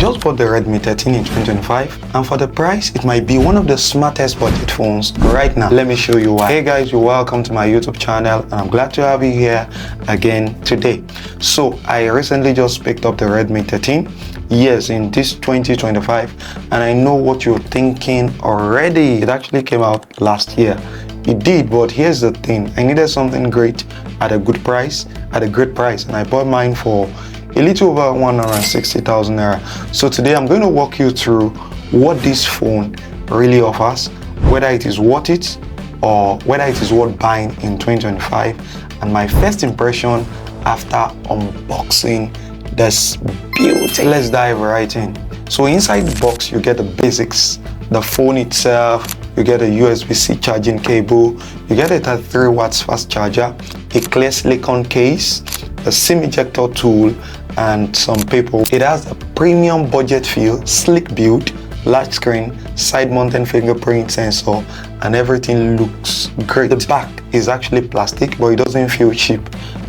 just bought the Redmi 13 in 2025, and for the price, it might be one of the smartest budget phones right now. Let me show you why. Hey guys, you're welcome to my YouTube channel, and I'm glad to have you here again today. So I recently just picked up the Redmi 13. Yes, in this 2025, and I know what you're thinking already. It actually came out last year. It did, but here's the thing. I needed something great at a good price, and I bought mine for a little over 160,000 naira. So today I'm going to walk you through what this phone really offers, whether it is worth it or whether it is worth buying in 2025, and my first impression after unboxing this beauty. Let's dive right in. So inside the box you get the basics, the phone itself, you get a USB-C charging cable, you get a 33 watts fast charger, a clear silicone case, a SIM ejector tool, and some paper. It has a premium budget feel, sleek build, large screen, side mounted fingerprint sensor, and everything looks great. The back is actually plastic, but it doesn't feel cheap.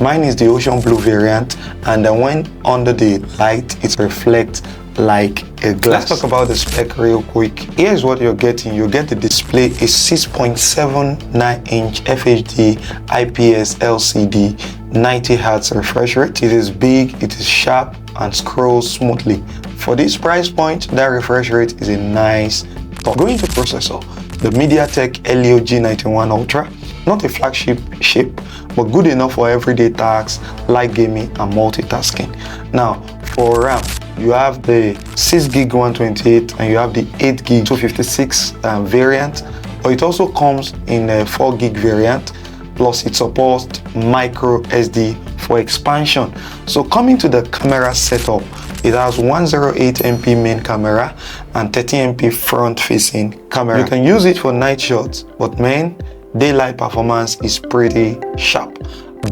Mine is the ocean blue variant, and then when under the light it reflects like a glass. Let's talk about the spec real quick. Here's what you're getting. You get the display, a 6.79 inch FHD IPS LCD, 90 Hz refresh rate. It is big, it is sharp, and scrolls smoothly. For this price point, that refresh rate is a nice top. Going to processor, the MediaTek Helio G91 Ultra, not a flagship shape, but good enough for everyday tasks, light gaming, and multitasking. Now, for RAM, you have the 6GB 128 and you have the 8GB 256 variant, but it also comes in a 4GB variant, plus it supports micro SD for expansion. So coming to the camera setup, it has 108MP main camera and 30MP front facing camera. You can use it for night shots, but man, daylight performance is pretty sharp.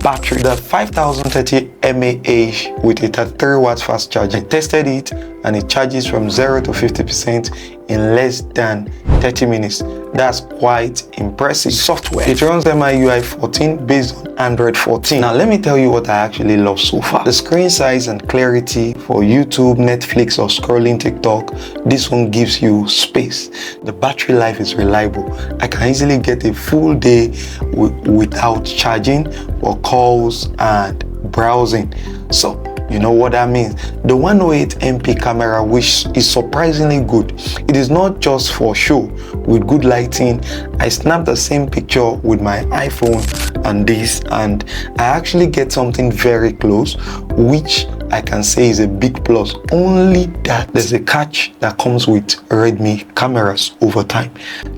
Battery, the 5030 mAh with a 33 watts fast charger. I tested it and it charges from 0 to 50% in less than 30 minutes. That's quite impressive. Software, it runs MIUI 14 based on Android 14. Now let me tell you what I actually love so far. The screen size and clarity for YouTube, Netflix, or scrolling TikTok. This one gives you space. The battery life is reliable. I can easily get a full day without charging for calls and browsing. So you know what that means. The 108MP camera, which is surprisingly good. It is not just for show. With good lighting, I snapped the same picture with my iPhone and this, and I actually get something very close, which I can say is a big plus. Only that there's a catch that comes with Redmi cameras over time.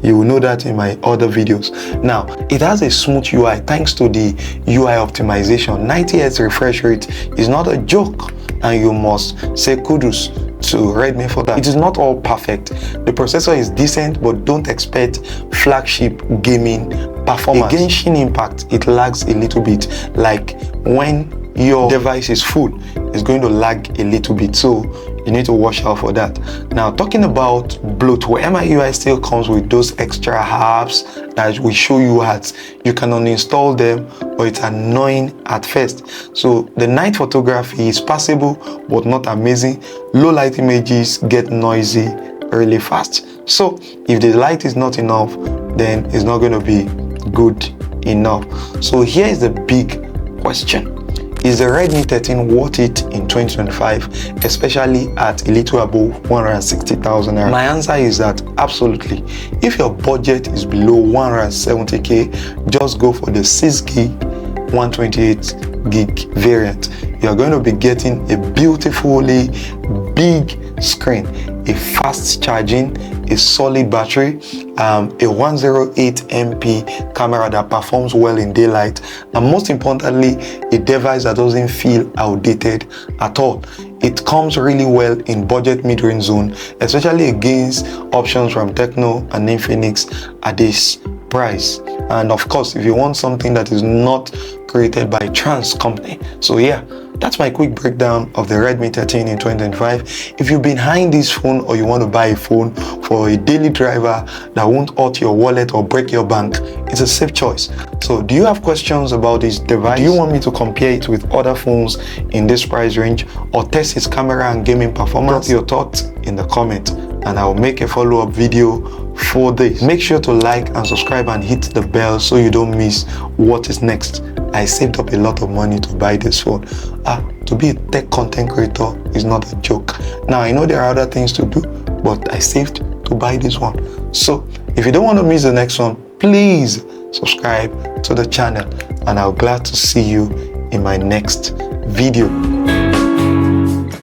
You will know that in my other videos. Now, it has a smooth UI thanks to the UI optimization. 90 Hz refresh rate is not a joke, and you must say kudos to Redmi for that. It is not all perfect. The processor is decent, but don't expect flagship gaming performance. A Genshin Impact, it lags a little bit. Like when your device is full, it's going to lag a little bit, so you need to watch out for that. Now, talking about bloatware, MIUI still comes with those extra apps that we show you at. You can uninstall them, but it's annoying at first. So the night photography is passable but not amazing. Low light images get noisy really fast. So if the light is not enough, then it's not going to be good enough. So here is the big question. Is the Redmi 13 worth it in 2025, especially at a little above 160,000 naira? My answer is that absolutely. If your budget is below 170k, just go for the 6GB 128GB variant. You are going to be getting a beautifully big screen, a fast charging, a solid battery, a 108MP camera that performs well in daylight, and most importantly, a device that doesn't feel outdated at all. It comes really well in budget mid-range zone, especially against options from Tecno and Infinix at this price. And of course, if you want something that is not created by Trans company. So yeah, that's my quick breakdown of the Redmi 13 in 2025. If you've been eyeing this phone or you want to buy a phone for a daily driver that won't hurt your wallet or break your bank, it's a safe choice. So do you have questions about this device? Do you want me to compare it with other phones in this price range or test its camera and gaming performance? Drop your thoughts in the comment and I'll make a follow-up video for this. Make sure to like and subscribe and hit the bell so you don't miss what is next. I saved up a lot of money to buy this phone. To be a tech content creator is not a joke. Now I know there are other things to do, but I saved to buy this one. So if you don't want to miss the next one, please subscribe to the channel and I'll be glad to see you in my next video.